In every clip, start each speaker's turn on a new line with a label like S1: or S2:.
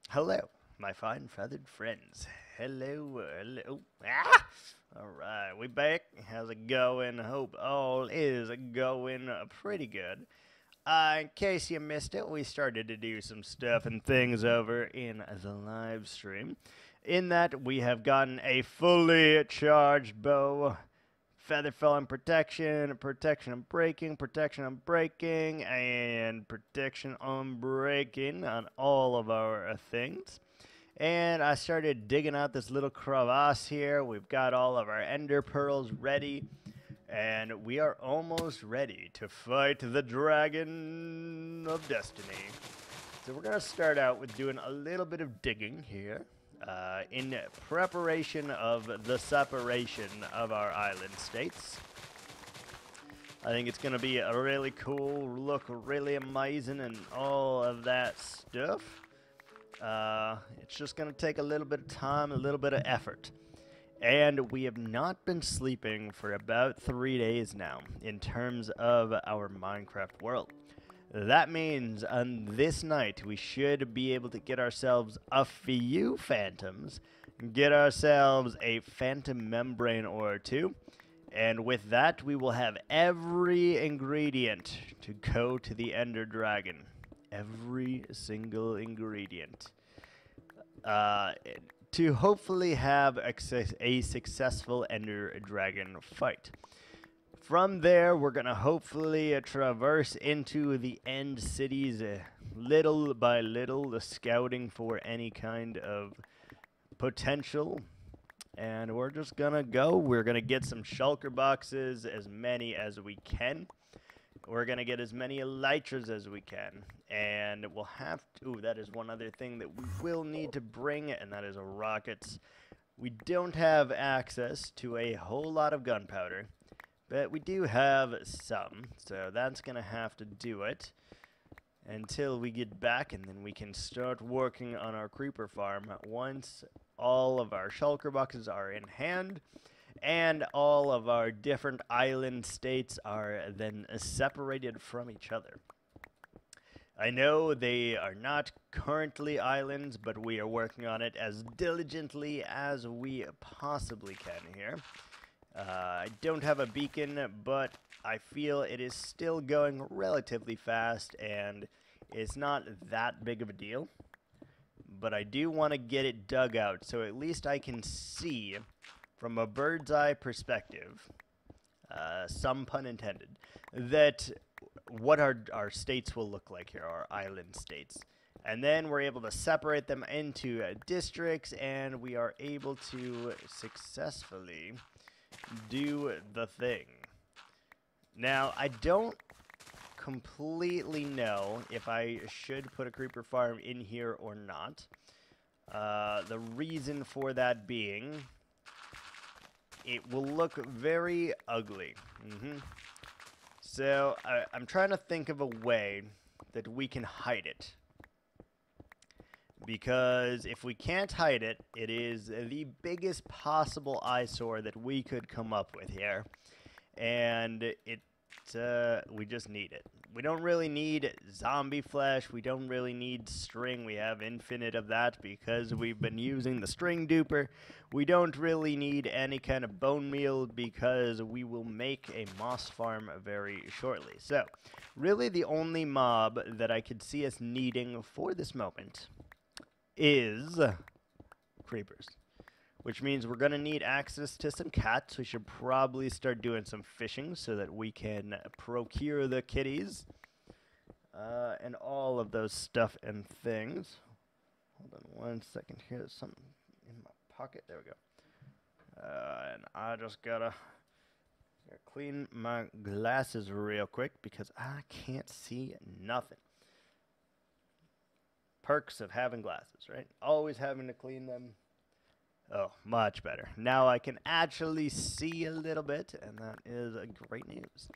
S1: Hello, my fine feathered friends. Hello, hello. Ah! Alright, we back. How's it going? Hope all is going pretty good. In case you missed it, we started to do some stuff and things over in the live stream. In that, we have gotten a fully charged bow, feather falling protection, protection on breaking, and protection on breaking on all of our things. And I started digging out this little crevasse here. We've got all of our ender pearls ready. And we are almost ready to fight the dragon of destiny. So we're going to start out with doing a little bit of digging here. In preparation of the separation of our island states. I think it's going to be a really cool, look really amazing and all of that stuff. It's just going to take a little bit of time, a little bit of effort. And we have not been sleeping for about 3 days now in terms of our Minecraft world. That means on this night we should be able to get ourselves a few phantoms, get ourselves a phantom membrane or two, and with that we will have every ingredient to go to the Ender Dragon. Every single ingredient. To hopefully have a successful Ender Dragon fight. From there, we're going to hopefully traverse into the end cities little by little, scouting for any kind of potential. And we're just going to go. We're going to get some shulker boxes, as many as we can. We're going to get as many elytras as we can. And we'll have to... Ooh, that is one other thing that we will need to bring, and that is rockets. We don't have access to a whole lot of gunpowder. But we do have some, so that's going to have to do it until we get back, and then we can start working on our creeper farm once all of our shulker boxes are in hand, and all of our different island states are then separated from each other. I know they are not currently islands, but we are working on it as diligently as we possibly can here. I don't have a beacon, but I feel it is still going relatively fast, and it's not that big of a deal. But I do want to get it dug out, so at least I can see, from a bird's eye perspective, some pun intended, that what our states will look like here, our island states. And then we're able to separate them into districts, and we are able to successfully do the thing. Now, I don't completely know if I should put a creeper farm in here or not. The reason for that being, it will look very ugly. So, I'm trying to think of a way that we can hide it. Because if we can't hide it, it is the biggest possible eyesore that we could come up with here. And we just need it. We don't really need zombie flesh. We don't really need string. We have infinite of that because we've been using the string duper. We don't really need any kind of bone meal because we will make a moss farm very shortly. So, really the only mob that I could see us needing for this moment is creepers, which means we're going to need access to some cats. We should probably start doing some fishing so that we can procure the kitties and all of those stuff and things. Hold on 1 second here. There's something in my pocket. There we go. And I just gotta clean my glasses real quick because I can't see nothing. Perks of having glasses, right? Always having to clean them. Oh, much better. Now I can actually see a little bit, and that is great news.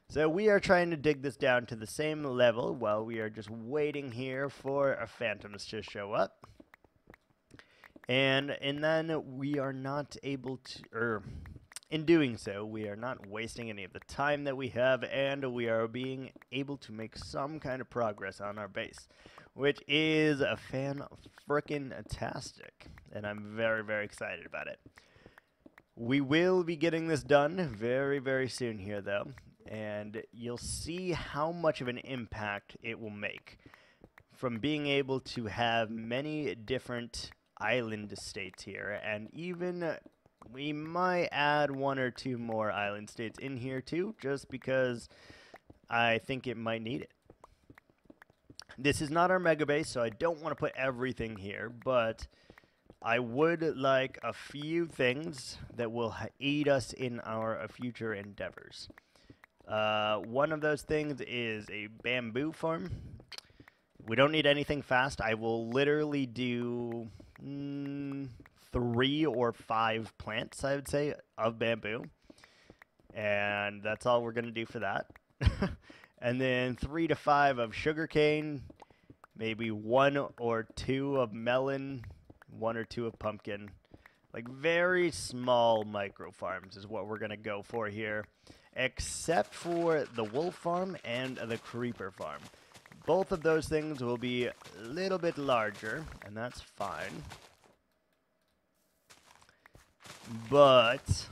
S1: So we are trying to dig this down to the same level while we are just waiting here for our phantoms to show up. And then we are not able to, In doing so, we are not wasting any of the time that we have, and we are being able to make some kind of progress on our base, which is a fan-frickin-tastic, and I'm very, very excited about it. We will be getting this done very, very soon here, though, and you'll see how much of an impact it will make from being able to have many different island states here, and even we might add 1 or 2 more island states in here too, just because I think it might need it. This is not our mega base, so I don't want to put everything here, but I would like a few things that will aid us in our future endeavors. One of those things is a bamboo farm. We don't need anything fast. I will literally do 3 or 5 plants, I would say, of bamboo. And that's all we're going to do for that. And then 3 to 5 of sugarcane, maybe 1 or 2 of melon, 1 or 2 of pumpkin. Like very small micro farms is what we're going to go for here, except for the wolf farm and the creeper farm. Both of those things will be a little bit larger, and that's fine. But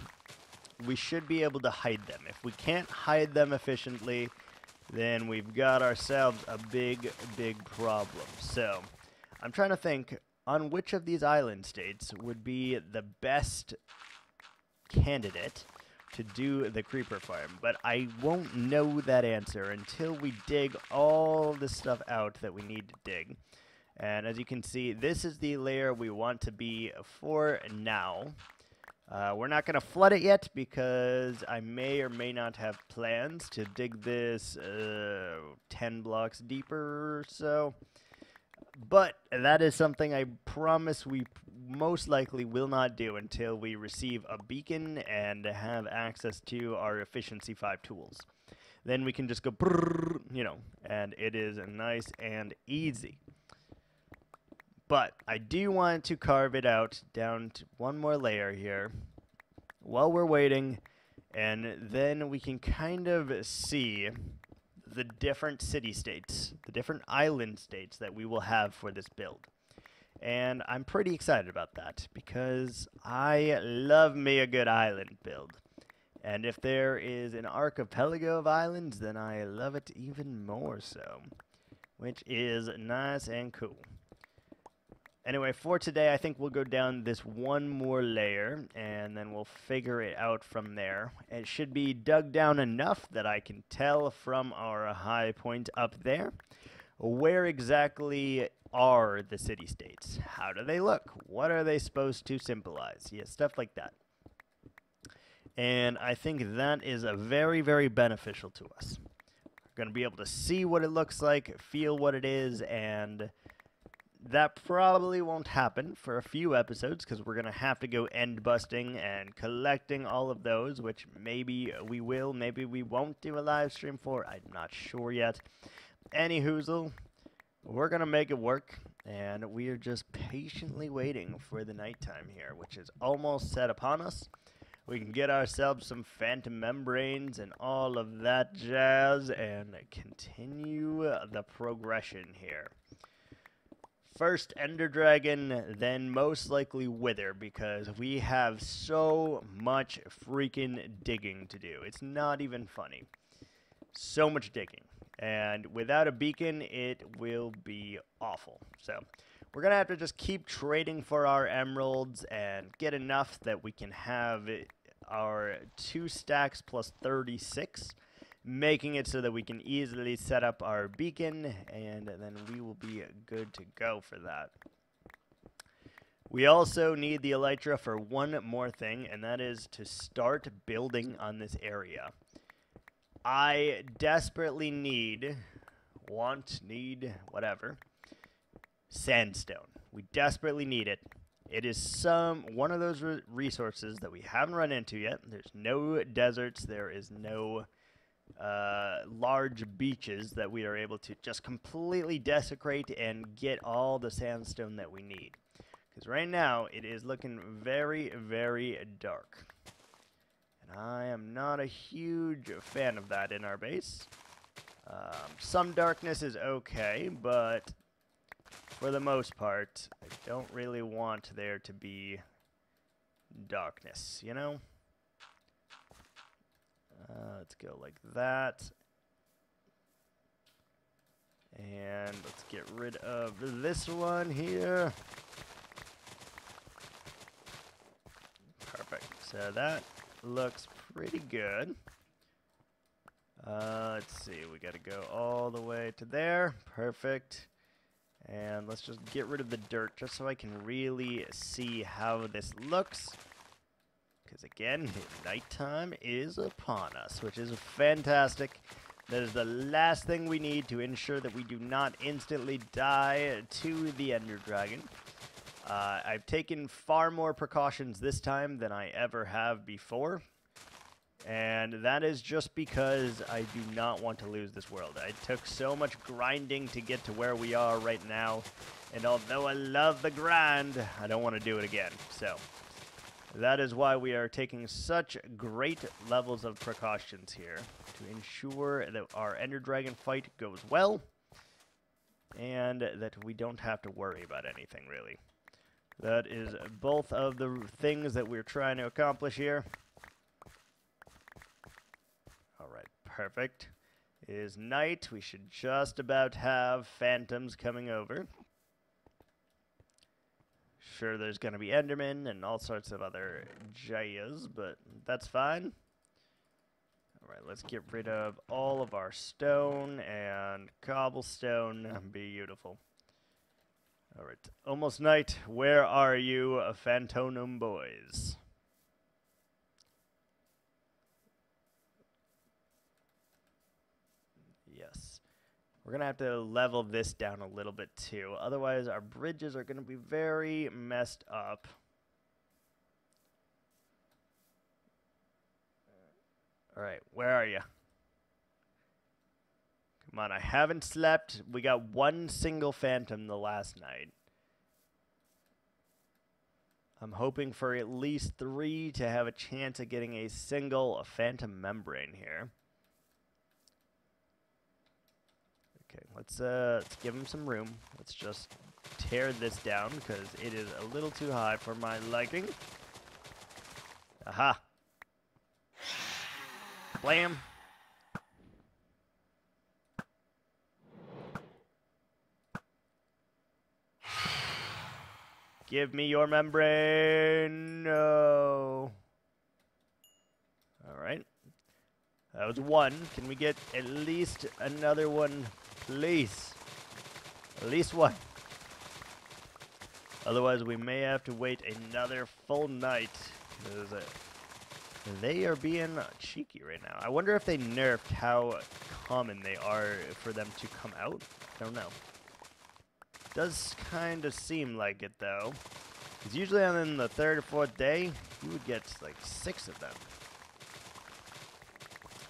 S1: we should be able to hide them. If we can't hide them efficiently, then we've got ourselves a big, big problem. So I'm trying to think on which of these island states would be the best candidate to do the creeper farm, but I won't know that answer until we dig all the stuff out that we need to dig. And as you can see, this is the layer we want to be for now. We're not going to flood it yet because I may or may not have plans to dig this 10 blocks deeper or so. But that is something I promise we most likely will not do until we receive a beacon and have access to our efficiency 5 tools. Then we can just go, brrr, you know, and it is nice and easy. But I do want to carve it out down to 1 more layer here while we're waiting, and then we can kind of see the different city-states, the different island states that we will have for this build. And I'm pretty excited about that because I love me a good island build. And if there is an archipelago of islands, then I love it even more so, which is nice and cool. Anyway, for today, I think we'll go down this 1 more layer, and then we'll figure it out from there. It should be dug down enough that I can tell from our high point up there where exactly are the city-states. How do they look? What are they supposed to symbolize? Yeah, stuff like that. And I think that is a very, very beneficial to us. We're going to be able to see what it looks like, feel what it is, and that probably won't happen for a few episodes because we're going to have to go end busting and collecting all of those, which maybe we will, maybe we won't do a live stream for. I'm not sure yet. Any hoozle, we're going to make it work, and we are just patiently waiting for the nighttime here, which is almost set upon us. We can get ourselves some phantom membranes and all of that jazz and continue the progression here. First Ender Dragon, then most likely Wither, because we have so much freaking digging to do. It's not even funny. So much digging. And without a beacon, it will be awful. So we're going to have to just keep trading for our emeralds and get enough that we can have our 2 stacks plus 36. Making it so that we can easily set up our beacon, and then we will be good to go for that. We also need the elytra for 1 more thing, and that is to start building on this area. I desperately need, whatever, sandstone. We desperately need it. It is one of those resources that we haven't run into yet. There's no deserts. There is no large beaches that we are able to just completely desecrate and get all the sandstone that we need. Because right now, it is looking very, very dark. And I am not a huge fan of that in our base. Some darkness is okay, but for the most part, I don't really want there to be darkness, you know? Let's go like that. And let's get rid of this one here. Perfect. So that looks pretty good. Let's see. We got to go all the way to there. Perfect. And let's just get rid of the dirt just so I can really see how this looks. Because again, nighttime is upon us, which is fantastic. That is the last thing we need to ensure that we do not instantly die to the Ender Dragon. I've taken far more precautions this time than I ever have before. And that is just because I do not want to lose this world. I took so much grinding to get to where we are right now. And although I love the grind, I don't want to do it again. So that is why we are taking such great levels of precautions here to ensure that our Ender Dragon fight goes well and that we don't have to worry about anything, really. That is both of the things that we're trying to accomplish here. Alright, perfect. It is night. We should just about have phantoms coming over. Sure, there's going to be Endermen and all sorts of other jayas, but that's fine. Alright, let's get rid of all of our stone and cobblestone. Beautiful. Alright, almost night. Where are you, Phantonum boys? Yes. We're going to have to level this down a little bit too. Otherwise, our bridges are going to be very messed up. Alright, where are you? Come on, I haven't slept. We got one single phantom the last night. I'm hoping for at least 3 to have a chance of getting a single phantom membrane here. Okay, let's give him some room. Let's just tear this down because it is a little too high for my liking. Aha! Blam! Give me your membrane! No! Alright. That was 1. Can we get at least another one, please? At least 1. Otherwise, we may have to wait another full night. They are being cheeky right now. I wonder if they nerfed how common they are for them to come out. I don't know. Does kind of seem like it, though. Because usually on the 3rd or 4th day, you would get like 6 of them.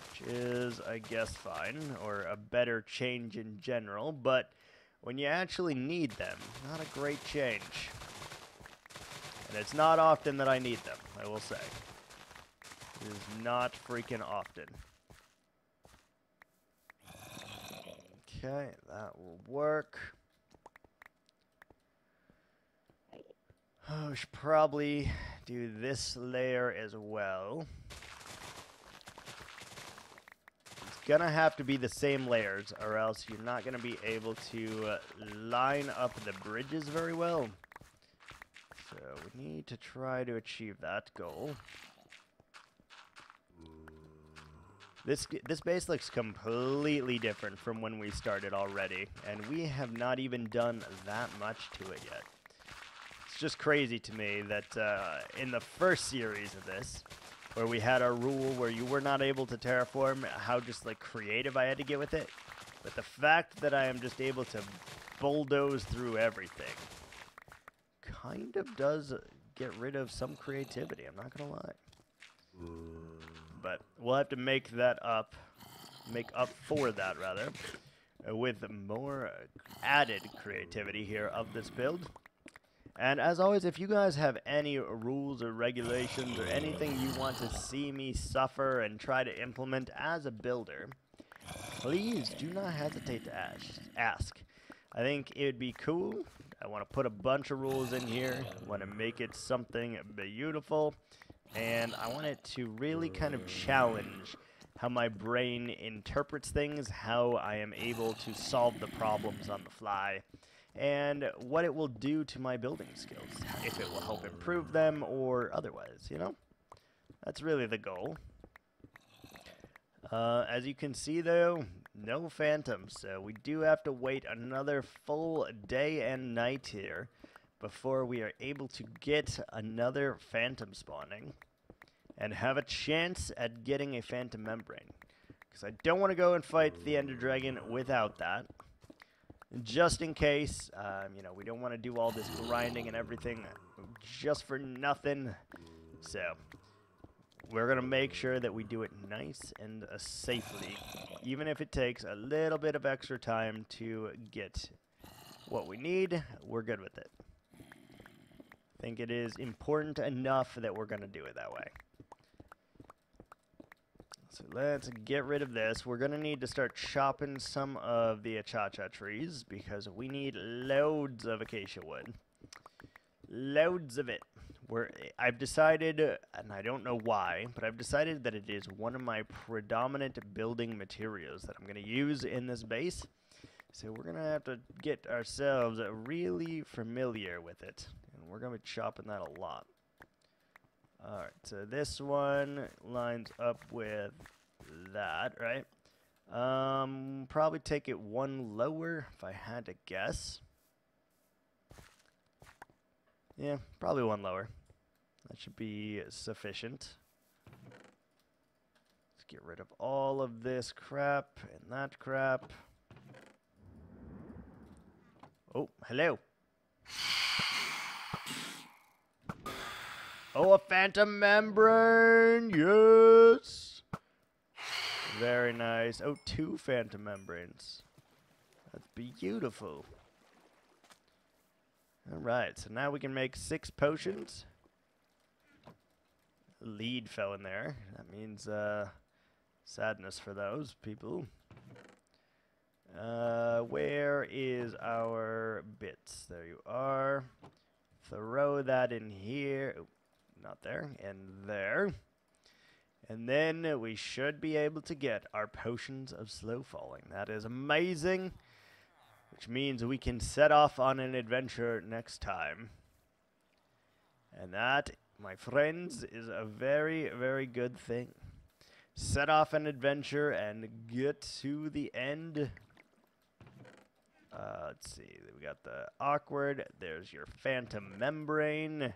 S1: Which is, I guess, fine. Or a better change in general. But when you actually need them, not a great change. And it's not often that I need them, I will say. It is not freaking often. Okay, that will work. Oh, we should probably do this layer as well. It's gonna have to be the same layers, or else you're not gonna be able to line up the bridges very well. So we need to try to achieve that goal. This base looks completely different from when we started already, and we have not even done that much to it yet. It's just crazy to me that in the first series of this, where we had our rule where you were not able to terraform, how just like creative I had to get with it. But the fact that I am just able to bulldoze through everything kind of does get rid of some creativity, I'm not gonna lie. But we'll have to make that up, make up for that rather, with more added creativity here of this build. And as always, if you guys have any rules or regulations or anything you want to see me suffer and try to implement as a builder, please do not hesitate to ask. I think it would be cool. I want to put a bunch of rules in here. I want to make it something beautiful. And I want it to really kind of challenge how my brain interprets things, how I am able to solve the problems on the fly, and what it will do to my building skills, if it will help improve them or otherwise, you know? That's really the goal. As you can see, though, no phantoms, so we do have to wait another full day and night here before we are able to get another phantom spawning and have a chance at getting a phantom membrane. Because I don't want to go and fight the Ender Dragon without that. Just in case, you know, we don't want to do all this grinding and everything just for nothing. So, we're going to make sure that we do it nice and safely, even if it takes a little bit of extra time to get what we need. We're good with it. I think it is important enough that we're going to do it that way. So let's get rid of this. We're going to need to start chopping some of the achacha trees because we need loads of acacia wood. Loads of it. I've decided, and I don't know why, but I've decided that it is one of my predominant building materials that I'm going to use in this base. So we're going to have to get ourselves really familiar with it. And we're going to be chopping that a lot. Alright, so this one lines up with that, right? Probably take it one lower if I had to guess. Yeah, probably one lower. That should be sufficient. Let's get rid of all of this crap and that crap. Oh, hello. Oh, a phantom membrane, yes! Very nice. Oh, 2 phantom membranes. That's beautiful. Alright, so now we can make 6 potions. Lead fell in there. That means sadness for those people. Where is our bits? There you are. Throw that in here. Oh, not there. And there. And then we should be able to get our potions of slow falling. That is amazing. Which means we can set off on an adventure next time. And that, my friends, is a very, very good thing. Set off an adventure and get to the end. Let's see. We got the awkward. There's your phantom membrane.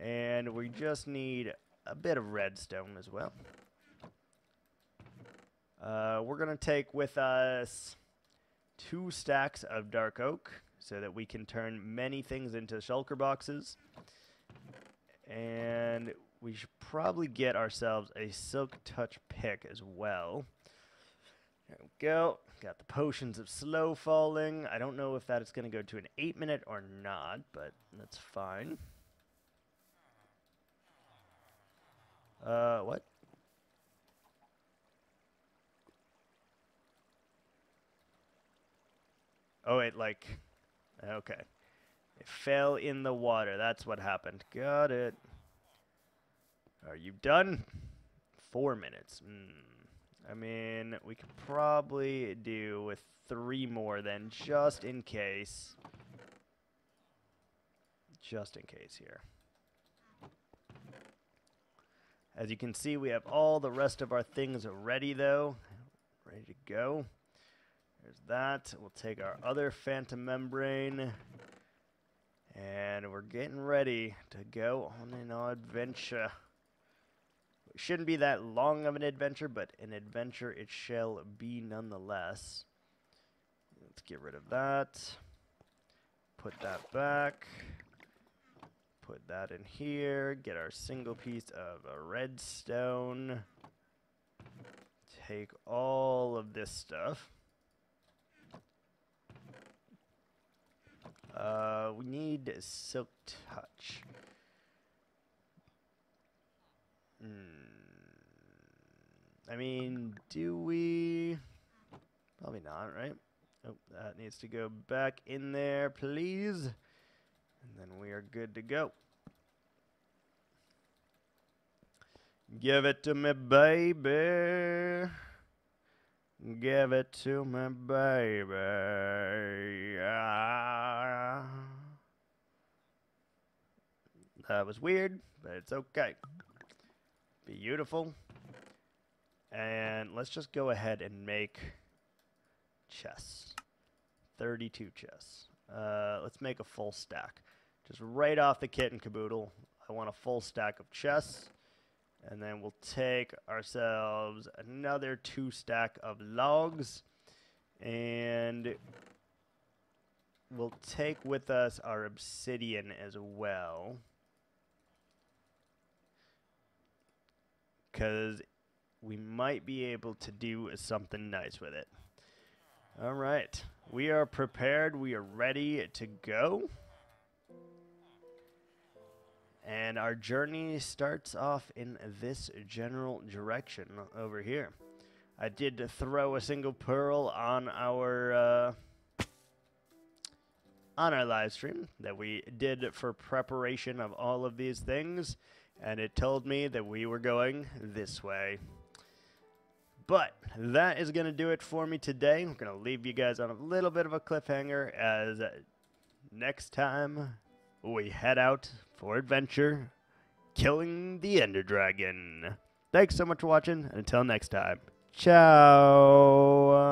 S1: And we just need a bit of redstone as well. We're going to take with us 2 stacks of dark oak so that we can turn many things into shulker boxes. And we should probably get ourselves a silk touch pick as well. There we go. Got the potions of slow falling. I don't know if that is going to go to an 8-minute or not, but that's fine. What? Oh, it okay. It fell in the water. That's what happened. Got it. Are you done? 4 minutes. I mean, we could probably do with 3 more then, just in case. Just in case here. As you can see, we have all the rest of our things ready, though. Ready to go. There's that. We'll take our other phantom membrane. And we're getting ready to go on an adventure. It shouldn't be that long of an adventure, but an adventure it shall be nonetheless. Let's get rid of that. Put that back. Put that in here. Get our single piece of redstone. Take all of this stuff. We need silk touch. I mean, do we? Probably not, right? Oh, that needs to go back in there, please. And then we are good to go. Give it to me, baby. Give it to me, baby. Ah. That was weird, but it's okay. Beautiful. And let's just go ahead and make chests. 32 chests. Let's make a full stack. Just right off the kit and caboodle. I want a full stack of chests. And then we'll take ourselves another 2 stack of logs. And we'll take with us our obsidian as well. Because we might be able to do something nice with it. All right. We are prepared. We are ready to go. And our journey starts off in this general direction over here. I did throw a single pearl on our live stream that we did for preparation of all of these things, and it told me that we were going this way. But that is going to do it for me today. I'm going to leave you guys on a little bit of a cliffhanger as next time we head out for adventure, killing the Ender Dragon. Thanks so much for watching, and until next time, ciao!